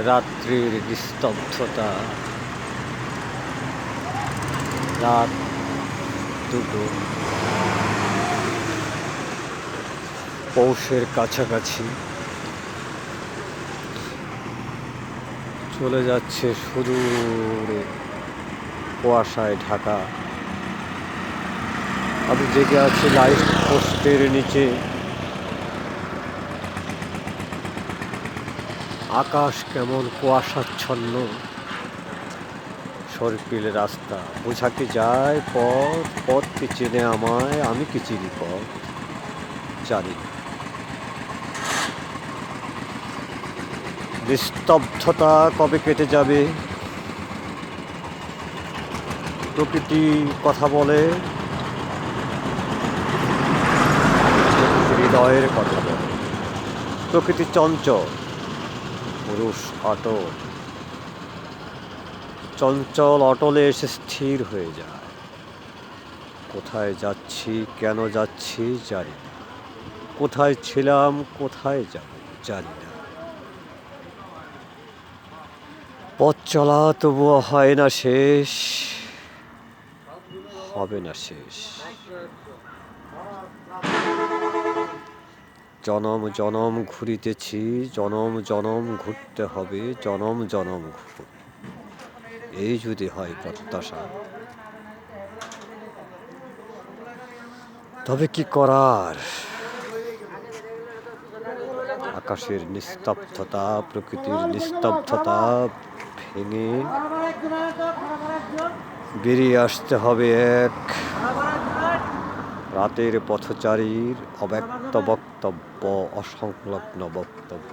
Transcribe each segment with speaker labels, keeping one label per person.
Speaker 1: রাত্রির নিস্তব্ধতা, রাত দুটো, পৌষের কাছাকাছি চলে যাচ্ছে সুদূরে কুয়াশায় ঢাকা। আমি জেগে আছি লাইট পোস্টের নিচে। আকাশ কেমন কুয়াশাচ্ছন্ন, সর্পিল রাস্তা, বোঝা কি যায় পথ, পথ কি চেনে আমায়, আমি কি চিনি পথ, জানি না। নিস্তব্ধতা কবে কেটে যাবে, প্রকৃতি কথা বলে, হৃদয়ের কথা বলে। প্রকৃতি চঞ্চল, পুরুষ অটল। চঞ্চল অটলে এসে স্থির হয়ে যায়। কোথায় যাচ্ছি, কেন যাচ্ছি জানি না। কোথায় ছিলাম, কোথায় যাব জানি না। পথ চলা তবুও হয় না শেষ, হবে না শেষ। জনম জনম ঘুরিতেছি, জনম জনম ঘুরতে হবে, জনম জনম ঘুর। এই যদি হয় প্রত্যাশা, তবে কি করার। আকাশের নিস্তব্ধতা, প্রকৃতির নিস্তব্ধতা ভেঙে বেরিয়ে আসতে হবে এক রাতের পথচারীর অব্যক্ত বক্তব্য, অসংলগ্ন বক্তব্য।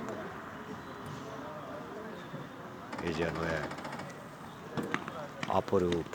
Speaker 1: এ যেন এক অপরূপ